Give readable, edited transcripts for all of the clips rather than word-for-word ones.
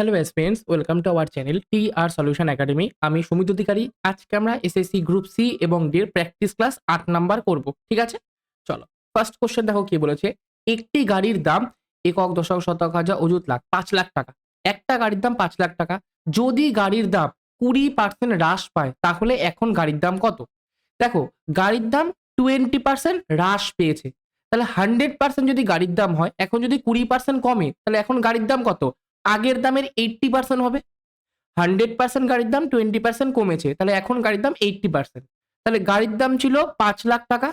Hello friends, welcome to our channel T R solution academy. আমি সুমিত অধিকারী। আজকে আমরা SSC group C এবং D এর প্র্যাকটিস ক্লাস 8 নাম্বার করব। ঠিক আছে, চলো ফার্স্ট কোশ্চেন দেখো কি বলেছে। একটি গাড়ির দাম একক দশক শতক হাজার অযুত লাখ 5 লাখ টাকা। একটা গাড়ির দাম 5 লাখ টাকা। যদি গাড়ির দাম 20% হ্রাস পায় তাহলে এখন গাড়ির দাম কত? দেখো, গাড়ির দাম 20% হ্রাস পেয়েছে, তাহলে 100% যদি গাড়ির দাম হয়, এখন যদি 20% কমে তাহলে এখন গাড়ির দাম কত? আগের দামের 80% হবে। 100% গাড়ির দাম 20% কমেছে, তাহলে এখন গাড়ির দাম 80%। তাহলে গাড়ির দাম ছিল 5 লাখ টাকা,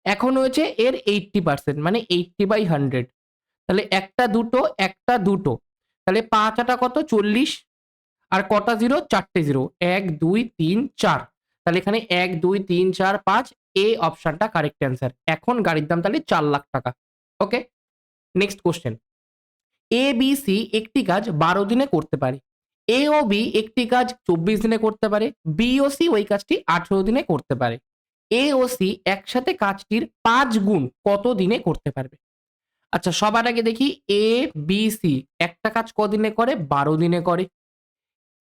এখন হয়েছে এর 80%, মানে 80/100। তাহলে একটা দুটো, তাহলে 5 কত 40, আর কটা জিরো? 4টে জিরো, 1 2 3 4। তাহলে এখানে 1 2 3 4 5, এ অপশনটা কারেক্ট অ্যান্সার। এখন গাড়ির দাম তাহলে 4 লাখ টাকা। ওকে, নেক্সট কোশ্চেন। এ বি সি একটি কাজ 12 দিনে করতে পারে, এ ও বি একটি কাজ 24 দিনে করতে পারে, বি ও সি ওই কাজটি 18 দিনে করতে পারে। এ ও সি একসাথে কাজটির 5 গুণ কত দিনে করতে পারবে? আচ্ছা, সবার আগে দেখি এ বি সি একটা কাজ কদিনে করে? 12 দিনে করে।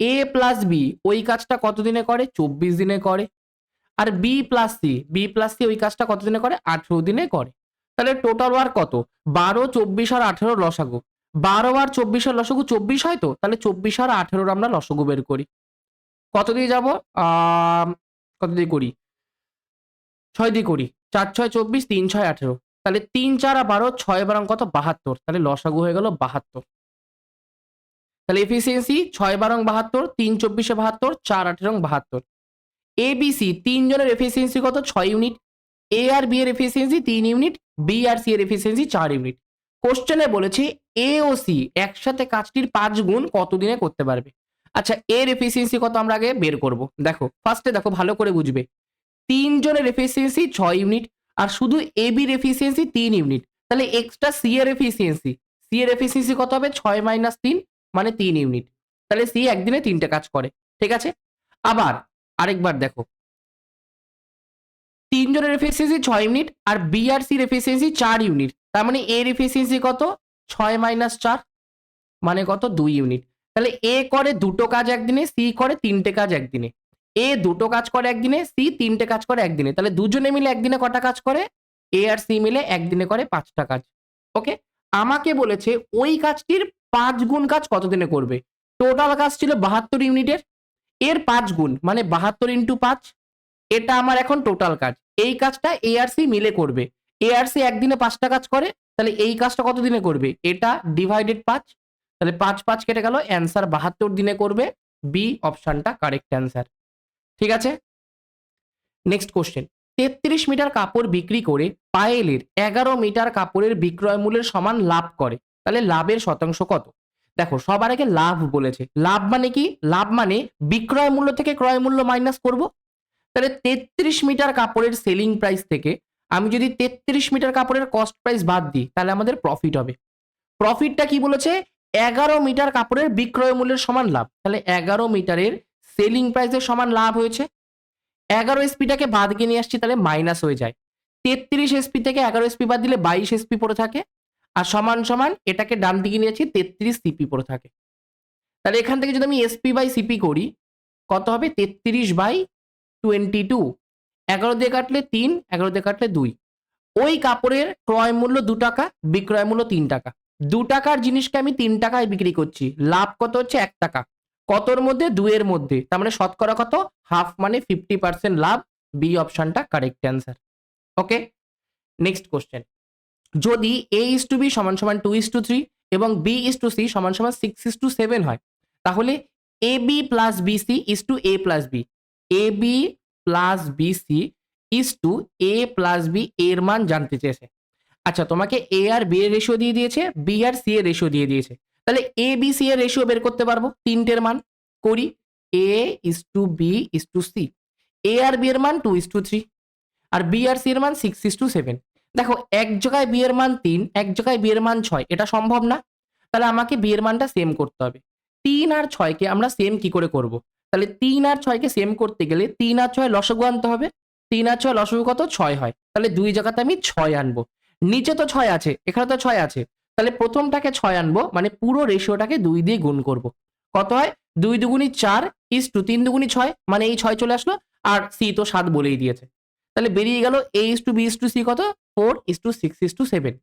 এ প্লাস বি ওই কাজটা কত দিনে করে? 24 দিনে করে। আর বি প্লাস সি ওই কাজটা কত দিনে করে? 18 দিনে করে। তাহলে টোটাল ওয়ার্ক কত? 12, 24 আর 18 লসাগু। 12 আর 24 এর লসাগু 24 হয় তো, তাহলে 24 আর 18 আমরা লসাগু বের করি। কত দিয়ে যাব? কত দিয়ে করি? 6 দিয়ে করি। 4 6 24, 3 6 18। তাহলে 3 4 আর 12, 6 12 কত? 72। তাহলে লসাগু হয়ে গেল 72। তাহলে এফিসিয়েন্সি 6 12 72, 3 24 72, 4 18 72। এবিসি তিনজনের এফিসিয়েন্সি কত? 6 ইউনিট। এ আর বি এর এফিসিয়েন্সি 3 ইউনিট, বি আর সি এর এফিসিয়েন্সি 4 ইউনিট। কোশ্চেনে বলেছে এ ও সি একসাথে কাজটির 5 গুণ কত দিনে করতে পারবে? আচ্ছা, এর এফিসিয়েন্সি কত আমরা আগে বের করব। দেখো, ফার্স্টে দেখো ভালো করে বুঝবে। তিনজনের এফিসিয়েন্সি 6 ইউনিট, আর শুধু এ বির এফিসিয়েন্সি 3 ইউনিট। তাহলে এক্সট্রা সি এর এফিসিয়েন্সি কত হবে? 6 মাইনাস 3, মানে 3 ইউনিট। তাহলে সি একদিনে 3টে কাজ করে। ঠিক আছে, আবার আরেকবার দেখো। তিনজনের এফিসিয়েন্সি 6 ইউনিট, আর বি আর সির এফিসিয়েন্সি 4 ইউনিট। তার মানে এর এফিসিয়েন্সি কত? 6 মাইনাস 4, মানে কত? 2 ইউনিট। তাহলে এ করে দুটো কাজ একদিনে, সি করে 3টে কাজ একদিনে। এ দুটো কাজ করে একদিনে, সি 3টে কাজ করে একদিনে। তাহলে দুজনে মিলে একদিনে কটা কাজ করে? এ আর সি মিলে একদিনে করে 5টা কাজ। ওকে, আমাকে বলেছে ওই কাজটির 5 গুণ কাজ কত দিনে করবে। টোটাল কাজ ছিল 72 ইউনিটের, এর 5 গুণ মানে 72 ইন্টু 5। এটা আমার এখন টোটাল কাজ। এই কাজটা এ আর সি মিলে করবে। এ আর সি একদিনে 5টা কাজ করে, তাহলে এই কাজটা কত দিনে করবে? এটা ডিভাইডেড 5। তাহলে 5 5 কেটে গেল, অ্যান্সার 72 দিনে করবে। বি অপশনটা কারেক্ট অ্যান্সার। ঠিক আছে, নেক্সট কোশ্চেন। 33 মিটার কাপড় বিক্রি করে পায়েলের 11 মিটার কাপড়ের বিক্রয় মূল্যের সমান লাভ করে, তাহলে লাভের শতাংশ কত? দেখো, সবার আগে লাভ বলেছে। লাভ মানে কি? লাভ মানে বিক্রয় মূল্য থেকে ক্রয় মূল্য মাইনাস করব। তাহলে 33 মিটার কাপড়ের সেলিং প্রাইস থেকে আমি যদি 33 মিটার কাপড়ের কস্ট প্রাইস বাদ দিই, তাহলে আমাদের প্রফিট হবে। প্রফিটটা কি বলেছে? 11 মিটার কাপড়ের বিক্রয় মূল্যের সমান লাভ। তাহলে 11 মিটারের সেলিং প্রাইসের সমান লাভ হয়েছে। 11 এসপিটাকে বাদ গিয়ে নিয়ে আসছি, তাহলে মাইনাস হয়ে যায়। 33 এসপি থেকে 11 এসপি বাদ দিলে 22 এসপি পড়ে থাকে, আর সমান সমান এটাকে ডান দিকে নিয়েছি, 33 সিপি পড়ে থাকে। তাহলে এখান থেকে যদি আমি এসপি বাই সিপি করি, কত হবে? 33/22। 11 দিয়ে কাটলে 3, 11 দিয়ে কাটলে 2। ওই কাপড়ের ক্রয় মূল্য 2 টাকা, বিক্রয় মূল্য 3 টাকা। 2 টাকার জিনিসকে আমি 3 টাকায় বিক্রি করছি। লাভ কত হচ্ছে? 1 টাকা। কতর মধ্যে? 2 এর মধ্যে। তার মানে শতকরা কত? হাফ, মানে 50% লাভ। বি অপশনটা কারেক্ট অ্যান্সার। ওকে, নেক্সট কোশ্চেন। যদি এ ইস টু বি সমান সমান 2:3 এবং বি ইস টু সি সমান সমান 6:7 হয়, তাহলে A B plus B C is to A plus B. A B plus B C is to A plus B এর মান জানতে চেয়েছে। আচ্ছা, তোমাকে এ আর বি এর রেশিও দিয়ে দিয়েছে, বি আর সি এর রেশিও দিয়ে দিয়েছে। তাহলে এ বি সি এর রেশিও বের করতে পারবো, তিনটের মান। করি। A is to B is to C. A আর বি এর মান 2:3, আর বি আর সি এর মান 6:7। দেখো, এক জায়গায় বি এর মান 3, এক জায়গায় বি এর মান 6, এটা সম্ভব না। তাহলে আমাকে বি এর মানটা সেম করতে হবে। 3 আর 6কে আমরা সেম কি করে করব? তাহলে 3 আর 6কে সেম করতে গেলে 3 আর 6 লসাগু আনতে হবে। 3 আর 6 লসাগু কত? 6 হয়। তাহলে 2 জায়গাতে আমি 6 আনবো। নিচে তো 6 আছে, এখানে তো 6 আছে, তাহলে প্রথমটাকে 6 আনবো, মানে পুরো রেশিওটাকে 2 দিয়ে গুণ করব। কত হয়? 2 দুগুণী 4 ইস টু 3 দুগুণী 6, মানে এই 6 চলে আসলো, আর সি তো 7 বলেই দিয়েছে। তাহলে বেরিয়ে গেল a is to b is to c কত? 4 ইস টু 6 ইস টু 7।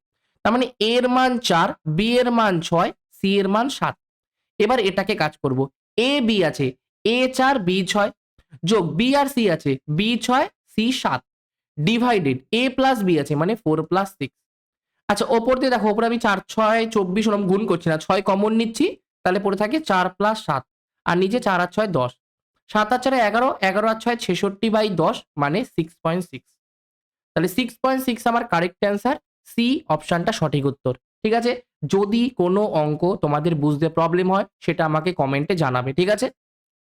তার মানে a এর মান 4, b এর মান 6, c এর মান 7। এবার এটাকে কাজ করব। a b আছে, a 4 b 6, যোগ b আর c আছে, b 6 c 7, divided a plus b আছে, মানে 4 প্লাস 6। আচ্ছা, ওপর দিয়ে দেখো, ওপরে আমি 4 6 24 ওরকম গুণ করছি না, 6 কমন নিচ্ছি, তাহলে পড়ে থাকে 4 প্লাস 7, আর নিচে 4 আর 6 10, 7 আর 4 11, 11 আর 6 66/10, মানে 6.6। তাহলে 6.6 আমার কারেক্ট অ্যান্সার, সি অপশনটা সঠিক উত্তর। ঠিক আছে, যদি কোনো অঙ্ক তোমাদের বুঝতে প্রবলেম হয় সেটা আমাকে কমেন্টে জানাবে। ঠিক আছে,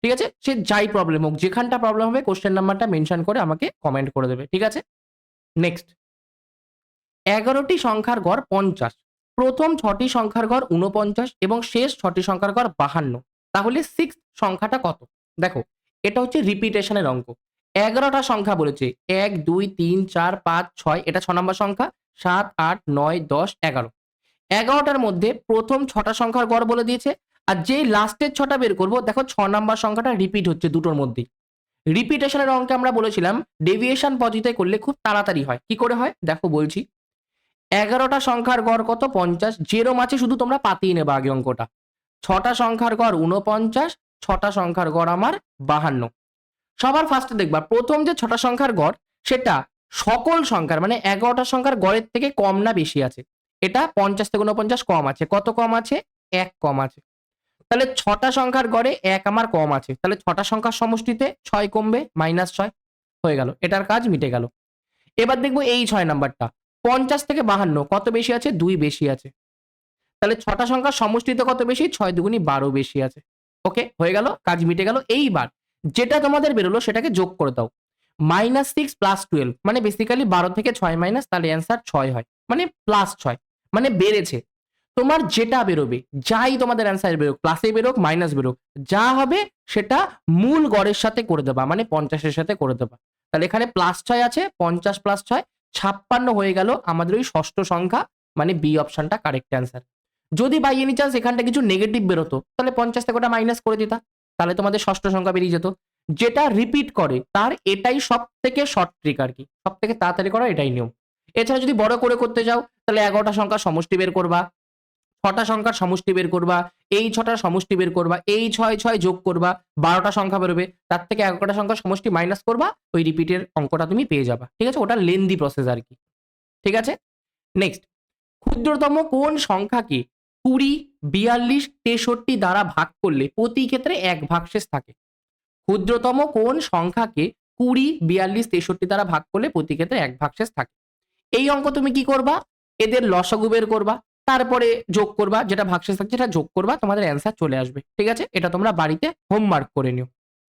ঠিক আছে, সে যাই প্রবলেম হোক, যেখানটা প্রবলেম হবে কোশ্চেন নাম্বারটা মেনশন করে আমাকে কমেন্ট করে দেবে। ঠিক আছে, নেক্সট। 11টি সংখ্যার গড় 50, প্রথম 6টি সংখ্যার গড় 49 এবং শেষ 6টি সংখ্যার গড় 52, তাহলে 6 সংখ্যাটা কত? দেখো, এটা হচ্ছে রিপিটেশনের অঙ্ক। 11টা সংখ্যা বলেছে, 1 2 3 4 5 6, এটা 6 নম্বর সংখ্যা, 7 8 9 10 11। 11টার মধ্যে প্রথম 6টা সংখ্যার গড় বলে দিয়েছে, আর যেই লাস্টের 6টা বের করবো, দেখো 6 নাম্বার সংখ্যাটা রিপিট হচ্ছে দুটোর মধ্যেই। রিপিটেশনের অঙ্কে আমরা বলেছিলাম ডেভিয়েশন পদ্ধতিতে করলে খুব তাড়াতাড়ি হয়। কি করে হয় দেখো বলছি। 11টা সংখ্যার গড় কত? 50, যেরম আছে শুধু তোমরা পাতিয়ে নেবা আগে অঙ্কটা। 6টা সংখ্যার গড় 49, 6টা সংখ্যার গড় আমার 52। সবার ফার্স্টে দেখবা প্রথম যে 6টা সংখ্যার গড়, সেটা সকল সংখ্যার মানে 11টা সংখ্যার গড়ের থেকে কম না বেশি আছে? এটা 50 থেকে 49 কম আছে। কত কম আছে? 1 কম আছে। তাহলে 6টা সংখ্যার গড়ে 1 আমার কম আছে, তাহলে 6টা সংখ্যার সমষ্টিতে 6 কমবে, -6 হয়ে গেল, এটার কাজ মিটে গেল। এবার দেখবো এই 6 নাম্বারটা, 50 থেকে 52 কত বেশি আছে? 2 বেশি আছে। তাহলে 6টা সংখ্যার সমষ্টিতে কত বেশি? 6 দুগুণী 12 বেশি আছে। ওকে, হয়ে গেল, কাজ মিটে গেল। এইবার যেটা তোমাদের বেরোলো সেটাকে যোগ করে দাও। -6 প্লাস 12, মানে বেসিক্যালি 12 থেকে 6 মাইনাস, তাহলে অ্যান্সার 6 হয়, মানে +6, মানে বেড়েছে। তোমার যেটা বেরোবে, যাই তোমাদের অ্যান্সার বেরোক, প্লাসে বেরোক মাইনাস বেরোক, যা হবে সেটা মূল গড়ের সাথে করে দেবা, মানে 50 এর সাথে করে দেবা। তাহলে এখানে +6 আছে, 50 + 6 56 হয়ে গেল আমাদের ওই ষষ্ঠ সংখ্যা, মানে বি অপশনটা কারেক্ট অ্যান্সার। যদি বাই এনি চান্স এখানটা কিছু নেগেটিভ বেরোতো, তাহলে 50 থেকে ওটা মাইনাস করে দিতা, তাহলে তোমাদের ষষ্ঠ সংখ্যা বেরিয়ে যেত। যেটা রিপিট করে তার এটাই সব থেকে শর্ট ট্রিক আর কি, সব থেকে তাড়াতাড়ি করা এটাই নিয়ম। এছাড়া যদি বড় করে করতে যাও, তাহলে 11টা সংখ্যার সমষ্টি বের করবা, 6টা সংখ্যার সমষ্টি বের করবা, এই 6টার সমষ্টি বের করবা, এই 6 6 যোগ করবা, 12টা সংখ্যা বেরোবে, তার থেকে 11টা সংখ্যার সমষ্টি মাইনাস করবা, ওই রিপিটের অঙ্কটা তুমি পেয়ে যাবা। ঠিক আছে, ওটা লেন্দি প্রসেস আর কি। ঠিক আছে, নেক্সট। ক্ষুদ্রতম কোন সংখ্যাকে 20 42 63 দ্বারা ভাগ করলে প্রতি ক্ষেত্রে 1 ভাগশেষ থাকে? ক্ষুদ্রতম কোন সংখ্যাকে 20 42 63 দ্বারা ভাগ করলে প্রতি ক্ষেত্রে 1 ভাগশেষ থাকে? এই অঙ্ক তুমি কি করবা? এদের লসাগু বের করবা, তারপরে যোগ করবা, যেটা ভাগশেষ থাকছে সেটা যোগ করবা, তোমাদের অ্যান্সার চলে আসবে। ঠিক আছে, এটা তোমরা বাড়িতে হোমওয়ার্ক করে নিও।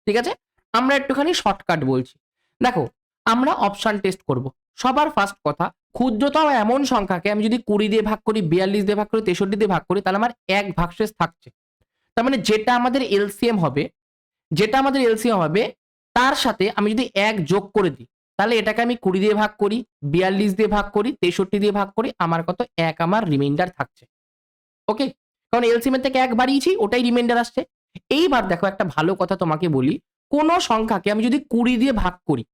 ঠিক আছে, আমরা একটুখানি শর্টকাট বলছি। দেখো, আমরা অপশন টেস্ট করব। সবার ফার্স্ট কথা, ক্ষুদ্রতম এমন সংখ্যাকে আমি যদি 20 দিয়ে ভাগ করি, 42 দিয়ে ভাগ করি, 63 দিয়ে ভাগ করি, তাহলে আমার 1 ভাগশেষ থাকছে। তার মানে যেটা আমাদের এলসিএম হবে, যেটা আমাদের এলসিএম হবে তার সাথে আমি যদি 1 যোগ করে দিই, তাহলে এটাকে আমি 20 দিয়ে ভাগ করি, 42 দিয়ে ভাগ করি, 63 দিয়ে ভাগ করি, আমার কত? 1 আমার রিমাইন্ডার থাকছে। ওকে, কারণ এলসিএম এর থেকে 1 বাড়িয়েছি, ওটাই রিমাইন্ডার আসছে। এইবার দেখো, একটা ভালো কথা তোমাকে বলি, কোন সংখ্যাকে আমি যদি 20 দিয়ে ভাগ করি,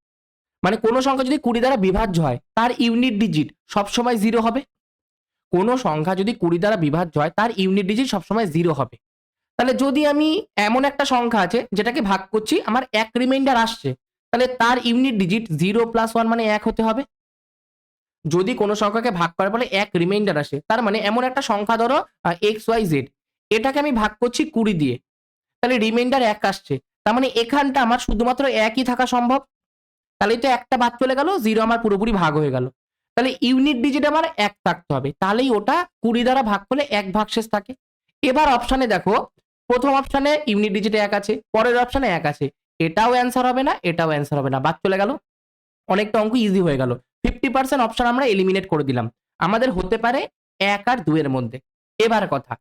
মানে কোন সংখ্যা যদি 20 দ্বারা বিভাজ্য হয়, তার ইউনিট ডিজিট সবসময় 0 হবে। কোন সংখ্যা যদি 20 দ্বারা বিভাজ্য হয়, তার ইউনিট ডিজিট সবসময় 0 হবে। তাহলে যদি আমি এমন একটা সংখ্যা আছে যেটাকে ভাগ করছি, আমার 1 রিমাইন্ডার আসছে, তাহলে তার ইউনিট ডিজিট 0 + 1 মানে 1 হতে হবে। যদি কোনো সংখ্যাকে ভাগ করার ফলে 1 রিমাইন্ডার আসে, তার মানে এমন একটা সংখ্যা ধরো XYZ, এটাকে আমি ভাগ করছি 20 দিয়ে, তাহলে রিমাইন্ডার 1 আসছে, তার মানে এখানটা আমার শুধুমাত্র 1ই থাকা সম্ভব। তাহলে তো একটা বাদ চলে গেল, 0 আমার পুরোপুরি ভাগ হয়ে গেল। তাহলে ইউনিট ডিজিট আমার 1 থাকতে হবে, তাহলেই ওটা 20 দ্বারা ভাগ করলে 1 ভাগশেষ থাকে। এবার অপশনে দেখো, প্রথম অপশনে ইউনিট ডিজিটে 1 আছে, পরের অপশনে 1 আছে, এটাও অ্যান্সার হবে না, এটাও অ্যান্সার হবে না, বাদ চলে গেল। অনেকটা অঙ্ক ইজি হয়ে গেল। 50% অপশন আমরা এলিমিনেট করে দিলাম। আমাদের হতে পারে 1 আর 2 এর মধ্যে। এবার কথা,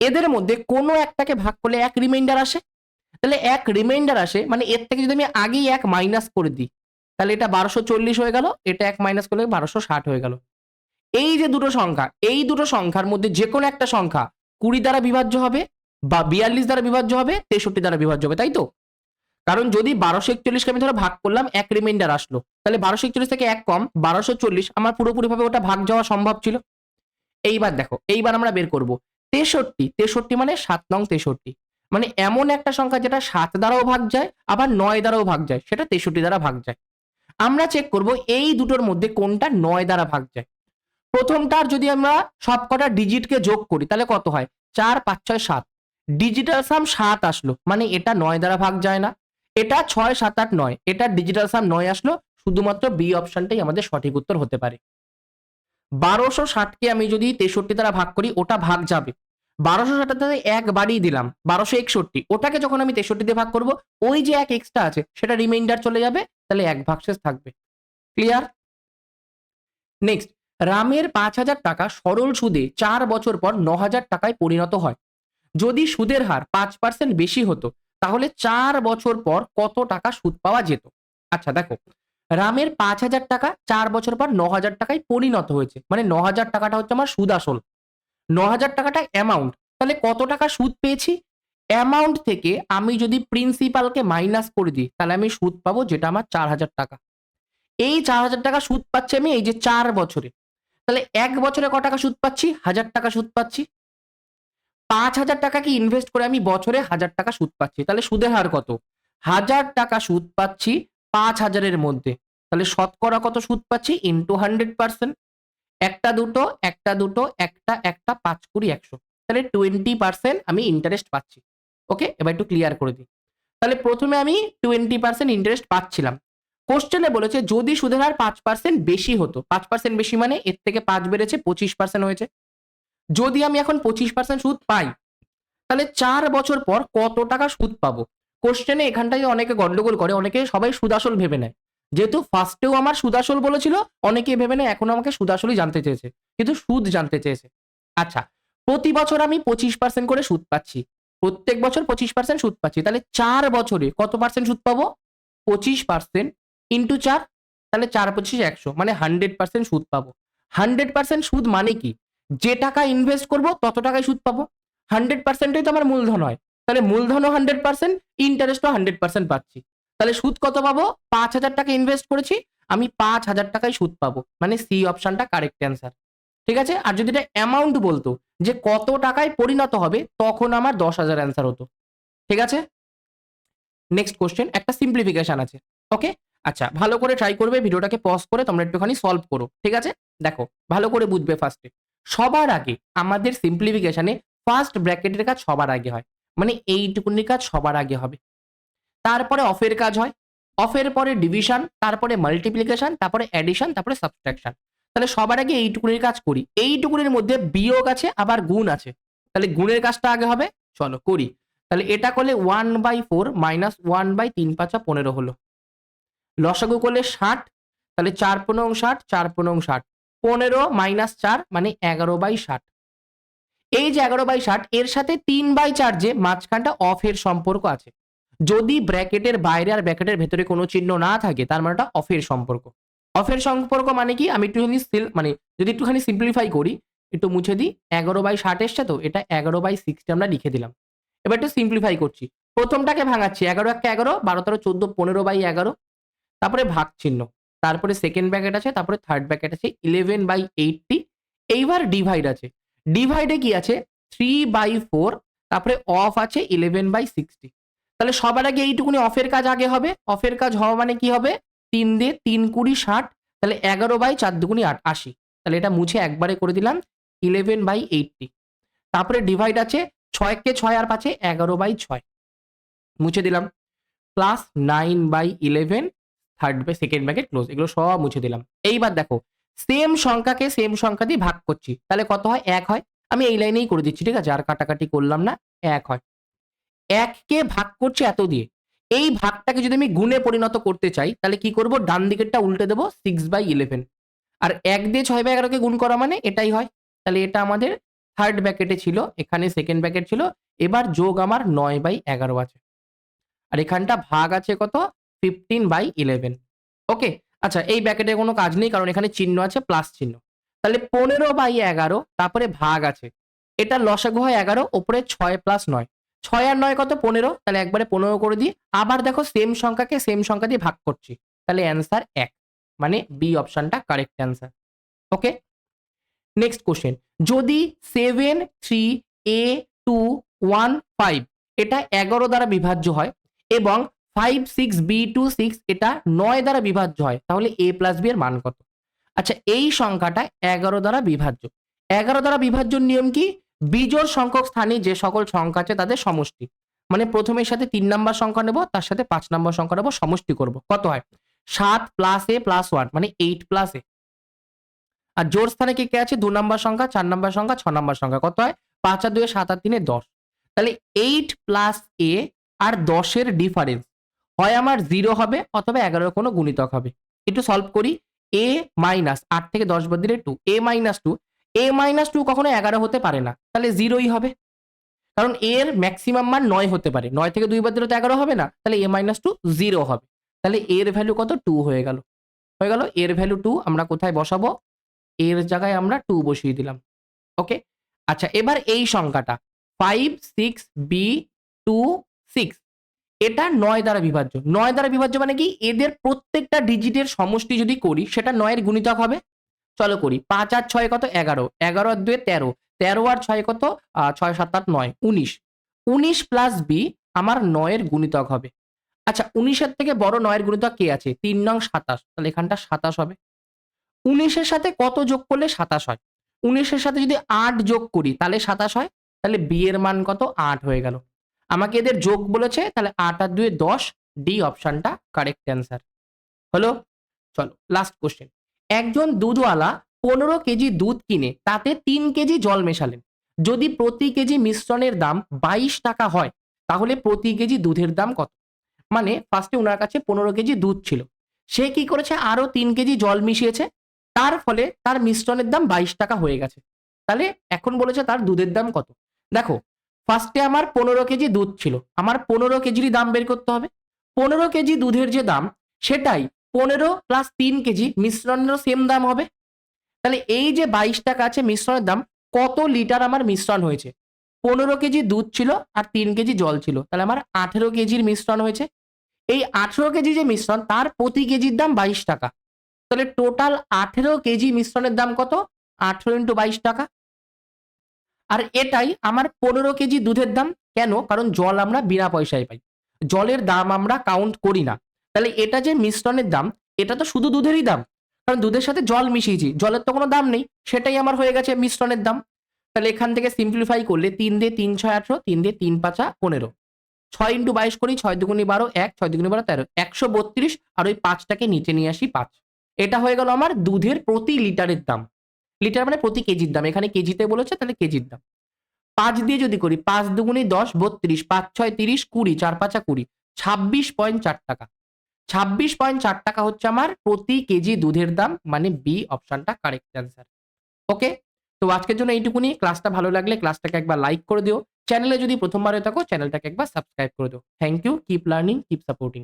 এদের মধ্যে কোনো একটাকে ভাগ করলে 1 রিমাইন্ডার আসে, তাহলে 1 রিমাইন্ডার আসে, মানে এর থেকে যদি আমি আগেই 1 মাইনাস করে দিই, তাহলে এটা 1240 হয়ে গেল, এটা 1 মাইনাস করলে 1260 হয়ে গেল। এই যে দুটো সংখ্যা, এই দুটো সংখ্যার মধ্যে যে কোনো একটা সংখ্যা 20 দ্বারা বিভাজ্য হবে, বা 42 দ্বারা বিভাজ্য হবে, 63 দ্বারা বিভাজ্য হবে, তাই তো? কারণ যদি 1241কে আমি ধরো ভাগ করলাম, এক রিমাইন্ডার আসলো, তাহলে 1241 থেকে এক কম 1240, আমার পুরোপুরিভাবে ওটা ভাগ যাওয়া সম্ভব ছিল। এইবার দেখো, এইবার আমরা বের করব 63। 63 মানে 7 নং 63, মানে এমন একটা সংখ্যা যেটা 7 দ্বারাও ভাগ যায় আবার 9 দ্বারাও ভাগ যায়, সেটা 63 দ্বারা ভাগ যায়। আমরা চেক করব এই দুটোর মধ্যে কোনটা 9 দ্বারা ভাগ যায়। প্রথমটার যদি আমরা সবকটা ডিজিটকে যোগ করি তাহলে কত হয়? 4 5 6 7, ডিজিটাল সাম 7 আসলো, মানে এটা 9 দ্বারা ভাগ যায় না। এটা 6 7 8 9, এটা ডিজিটাল সাম 9 আসলো, শুধুমাত্র বি অপশনটাই আমাদের সঠিক উত্তর হতে পারে। 1260কে আমি যদি 63 দ্বারা ভাগ করি, ওটা ভাগ যাবে। 1260 এক বাড়িয়ে দিলাম 1261, ওটাকে যখন আমি 63 দিয়ে ভাগ করব, ওই যে এক এক্সট্রা আছে সেটা রিমাইন্ডার চলে যাবে, তাহলে এক ভাগশেষ থাকবে। ক্লিয়ার? নেক্সট, রামের 5,000 টাকা সরল সুদে 4 বছর পর 9,000 টাকায় পরিণত হয়। যদি সুদের হার 5% বেশি হতো, তাহলে 4 বছর পর কত টাকা সুদ পাওয়া যেত? আচ্ছা দেখো, রামের 5,000 টাকা 4 বছর পর 9,000 টাকায় পরিণত হয়েছে, মানে 9,000 টাকাটা হচ্ছে আমার সুদ আসল, 9,000 টাকাটা অ্যামাউন্ট, তাহলে কত টাকা সুদ পেয়েছি? অ্যামাউন্ট থেকে আমি যদি প্রিন্সিপালকে মাইনাস করে দিই, তাহলে আমি সুদ পাবো যেটা আমার 4,000 টাকা। এই 4,000 টাকা সুদ পাচ্ছি আমি এই যে 4 বছরে, তাহলে এক বছরে ক টাকা সুদ পাচ্ছি? 1,000 টাকা সুদ পাচ্ছি। 5,000 টাকাকে ইনভেস্ট করে আমি বছরে 1,000 টাকা সুদ পাচ্ছি, তাহলে সুদের হার কত? 1,000 টাকা সুদ পাচ্ছি 5,000 এর মধ্যে, তাহলে শতকরা কত সুদ পাচ্ছি? ইন্টু 100%। একটা দুটো একটা দুটো একটা একটা 5 20 100, তাহলে 20% আমি ইন্টারেস্ট পাচ্ছি। ওকে, এবার একটু ক্লিয়ার করে দিই। তাহলে প্রথমে আমি 20% ইন্টারেস্ট পাচ্ছিলাম। কোশ্চেনে বলেছে যদি সুদের হার 5% বেশি হতো, 5% বেশি মানে এর থেকে 5 বেড়েছে 25% হয়েছে। যদি আমি এখন 25% সুদ পাই, তাহলে 4 বছর পর কত টাকা সুদ পাবো? কোশ্চেনে এখানটায় অনেকে গন্ডগোল করে, অনেকে সবাই সুদাসল ভেবে নেয়। যেহেতু ফার্স্টেও আমার সুদাসল বলেছিল, অনেকে ভেবে নেয় এখন আমাকে সুদাসলই জানতে চেয়েছে, কিন্তু সুদ জানতে চেয়েছে। আচ্ছা, প্রতি বছর আমি 25% করে সুদ পাচ্ছি, প্রত্যেক বছর 25% সুদ পাচ্ছি, তাহলে 4 বছরে কত পার্সেন্ট সুদ পাবো? 25% ইন্টু 4, তাহলে 4 25 100, মানে 100% সুদ পাবো। 100% সুদ মানে কি? যে টাকা ইনভেস্ট করবো তত টাকায় সুদ পাবো। 100%ই তো আমার মূলধন হয়, তাহলে মূলধনও 100%, ইন্টারেস্টও 100% পাচ্ছি। তাহলে সুদ কত পাবো? 5,000 টাকা ইনভেস্ট করেছি, আমি 5,000 টাকায় সুদ পাবো, মানে সি অপশনটা কারেক্ট অ্যান্সার। ঠিক আছে? আর যদি এটা অ্যামাউন্ট বলতো যে কত টাকায় পরিণত হবে, তখন আমার 10,000 অ্যান্সার হতো। ঠিক আছে? নেক্সট কোশ্চেন, একটা সিম্পলিফিকেশন আছে। ওকে, আচ্ছা ভালো করে ট্রাই করবে, ভিডিওটাকে পজ করে তোমরা একটুখানি সলভ করো। ঠিক আছে? দেখো ভালো করে বুঝবে। ফার্স্টে সবার আগে আমাদের সিম্পলিফিকেশনে ফার্স্ট ব্র্যাকেটের কাজ সবার আগে হয়, মানে এইটুকুনির কাজ সবার আগে হবে। তারপরে অফের কাজ হয়, অফের পরে ডিভিশন, তারপরে মাল্টিপ্লিকেশন, তারপরে অ্যাডিশন, তারপরে সাবট্রাকশন। তাহলে সবার আগে এইটুকুনির কাজ করি। এইটুকুনির মধ্যে বিয়োগ আছে আবার গুণ আছে, তাহলে গুণের কাজটা আগে হবে। চলো করি। তাহলে এটা করলে 1/4 মাইনাস 1/3 5 15 হলো। লসাগু করলে 60, তাহলে 4×15 4×60, 15 মাইনাস 4 মানে 11/60। এই যে 11/60 এর সাথে 3/4 যে মাঝখানটা অফ এর সম্পর্ক আছে। যদি ব্র্যাকেটের বাইরে আর ব্র্যাকেটের ভেতরে কোনো চিহ্ন না থাকে, তার মানে ওটা অফের সম্পর্ক। অফের সম্পর্ক মানে কি? আমি একটুখানি মানে যদি একটুখানি সিম্পলিফাই করি, একটু মুছে দিই। 11/60 এসছে, তো এটা 11/60 আমরা লিখে দিলাম। এবার একটু সিম্পলিফাই করছি। প্রথমটাকে ভাঙাচ্ছি, 11 1 11, 12 13 14, 15/11, তারপরে ভাগ চিহ্ন, তারপরে সেকেন্ড ব্র্যাকেট আছে, তারপরে থার্ড ব্র্যাকেট আছে 11/80। এইবার ডিভাইড আছে, ডিভাইডে কি আছে? 3/4, তারপরে অফ আছে 11/60। তাহলে সবার আগে এইটুকুনি অফের কাজ আগে হবে। অফের কাজ হওয়া মানে কি হবে? 3 দিয়ে 3 20 60, তাহলে 11/4 দুগুনি 8 80। তাহলে এটা মুছে একবারে করে দিলাম 11/80। তারপরে ডিভাইড আছে, 6 কে 6 আর 5 11/6, মুছে দিলাম। প্লাস 9/11, সেকেন্ড ব্র্যাকেট ক্লোজ, এগুলো সব মুছে দিলাম। এইবার দেখো, সেম সংখ্যাকে সেম সংখ্যা দিয়ে ভাগ করছি, তাহলে কত হয়? 1 হয়। আমি এই লাইনেই করে দিচ্ছি, ঠিক আছে, আর কাটাকাটি করলাম না, 1 হয়। 1 কে ভাগ করছি এত দিয়ে। এই ভাগটাকে যদি আমি গুণে পরিণত করতে চাই, তাহলে কি করব? ডান দিকেরটা উল্টে দেবো, 6/11। আর 1 দিয়ে 6/11 কে গুণ করা মানে এটাই হয়। তাহলে এটা আমাদের থার্ড ব্র্যাকেটে ছিল, এখানে সেকেন্ড ব্র্যাকেট ছিল। এবার যোগ আমার 9/11 আছে, আর এখানটা ভাগ আছে কত? 15/11। ওকে, আচ্ছা এই ব্র্যাকেটের কোনো কাজ নেই, কারণ এখানে চিহ্ন আছে প্লাস চিহ্ন। তাহলে 15/11, তারপরে ভাগ আছে, এটা লসাগু হয় 11, ওপরে 6 প্লাস 9, 6 আর 9 কত 15, তাহলে একবারে 15 করে দিই। আবার দেখো সেম সংখ্যাকে সেম সংখ্যা দিয়ে ভাগ করছি, তাহলে অ্যান্সার 1, মানে বি অপশনটা কারেক্ট অ্যান্সার। ওকে, নেক্সট কোশ্চেন, যদি 7 3 a 2 1 5 এটা 11 দ্বারা বিভাজ্য হয় এবং 5 6 b 2 6 এটা 9 দ্বারা বিভাজ্য হয়, তাহলে a প্লাস b এর মান কত? আচ্ছা, এই সংখ্যাটা 11 দ্বারা বিভাজ্য। 11 দ্বারা বিভাজ্যর নিয়ম কি? বিজোড় সংখ্যক স্থানে যে সকল সংখ্যা আছে তাদের সমষ্টি, মানে প্রথমের সাথে 3 নাম্বার সংখ্যা নেব, তার সাথে 5 নাম্বার সংখ্যা নেব, সমষ্টি করব, কত হয়? 7 প্লাস a প্লাস 1 মানে 8 প্লাস a। আর জোড় স্থানে কে কে আছে? 2 নাম্বার সংখ্যা, 4 নাম্বার সংখ্যা, 6 নাম্বার সংখ্যা, কত হয়? 5 আর 2 7 আর 3 10। তাহলে 8 প্লাস a আর 10 এর ডিফারেন্স হয় আমার 0 হবে অথবা 11 এর কোনো গুণিতক হবে। একটু সলভ করি। a মাইনাস 8 থেকে 10 বাদ দিলে 2, a মাইনাস 2, a মাইনাস 2 কখনো 11 হতে পারে না, তাহলে 0ই হবে। কারণ a এর ম্যাক্সিমাম মান 9 হতে পারে, 9 থেকে 2 বাদ দিলে তো 11 হবে না, তাহলে a মাইনাস 2 0 হবে। তাহলে এর ভ্যালু কত? 2 হয়ে গেল। হয়ে গেল, এর ভ্যালু 2 আমরা কোথায় বসাবো? এর জায়গায় আমরা 2 বসিয়ে দিলাম। ওকে, আচ্ছা এবার এই সংখ্যাটা 5 6 b 2 6 এটা 9 দ্বারা বিভাজ্য। 9 দ্বারা বিভাজ্য মানে কি? এদের প্রত্যেকটা ডিজিটের সমষ্টি যদি করি সেটা 9 এর গুণিতক হবে। চলো করি, 5 আর 6 কত? 11, 11 আর 2 13, 13 আর 6 কত? 6 7 8 9 19, 19 প্লাস b আমার 9 এর গুণিতক হবে। আচ্ছা 19 এর থেকে বড় 9 এর গুণিতক কে আছে? 3 নং 27, তাহলে এখানটা 27 হবে। 19 এর সাথে কত যোগ করলে 27 হয়? 19 এর সাথে যদি 8 যোগ করি তাহলে 27 হয়, তাহলে বি এর মান কত? 8 হয়ে গেল। আমাকে এদের যোগ বলেছে, তাহলে 8 আর 2 10, ডি অপশনটা কারেক্ট অ্যান্সার হলো। চলো লাস্ট কোশ্চেন, একজন দুধওয়ালা 15 কেজি দুধ কিনে তাতে 3 কেজি জল মেশালেন, যদি প্রতি কেজি মিশ্রণের দাম 22 টাকা হয়, তাহলে প্রতি কেজি দুধের দাম কত? মানে ফার্স্টে ওনার কাছে 15 কেজি দুধ ছিল, সে কি করেছে? আরো 3 কেজি জল মিশিয়েছে, তার ফলে তার মিশ্রণের দাম 22 টাকা হয়ে গেছে। তাহলে এখন বলেছে তার দুধের দাম কত? দেখো, ফার্স্টে আমার 15 কেজি দুধ ছিল, আমার 15 কেজিরই দাম বের করতে হবে। 15 কেজি দুধের যে দাম সেটাই 15 প্লাস 3 কেজি মিশ্রণেরও সেম দাম হবে। তাহলে এই যে 22 টাকা আছে মিশ্রণের দাম, কত লিটার আমার মিশ্রণ হয়েছে? 15 কেজি দুধ ছিল আর 3 কেজি জল ছিল, তাহলে আমার 18 কেজির মিশ্রণ হয়েছে। এই 18 কেজি যে মিশ্রণ তার প্রতি কেজির দাম 22 টাকা, তাহলে টোটাল 18 কেজি মিশ্রণের দাম কত? 18 ইন্টু 22 টাকা। আর এটাই আমার 15 কেজি দুধের দাম। কেন? কারণ জল আমরা বিনা পয়সায় পাই, জলের দাম আমরা কাউন্ট করি না। তাহলে এটা যে মিশ্রণের দাম, এটা তো শুধু দুধেরই দাম, কারণ দুধের সাথে জল মিশিয়েছি, জলের তো কোনো দাম নেই, সেটাই আমার হয়ে গেছে মিশ্রণের দাম। তাহলে এখান থেকে সিম্পলিফাই করলে 3 দিয়ে 3 6 18, 3 দিয়ে 3 5 15, 6 ইন্টু 22 করি, 6 দুগুণে 12, 1 6 দুগুণে 12 13, 132, আর ওই 5টাকে নিচে নিয়ে আসি 5। এটা হয়ে গেল আমার দুধের প্রতি লিটারের দাম। লিটার মানে প্রতি কেজির দাম, এখানে কেজিতে বলেছে তাহলে কেজির দাম। 5 দিয়ে যদি করি, 5 দুগুণে 10 32, 5 6 30, 20, 4 5 20, 26.4 টাকা। 26.4 টাকা হচ্ছে আমার প্রতি কেজি দুধের দাম, মানে বি অপশনটা কারেক্ট অ্যান্সার। ওকে, তো আজকের জন্য এইটুকুনি। ক্লাসটা ভালো লাগলে ক্লাসটাকে একবার লাইক করে দিও, চ্যানেলে যদি প্রথমবার হয়ে থাকো চ্যানেলটাকে একবার সাবস্ক্রাইব করে দিও। Thank you, keep learning, keep supporting.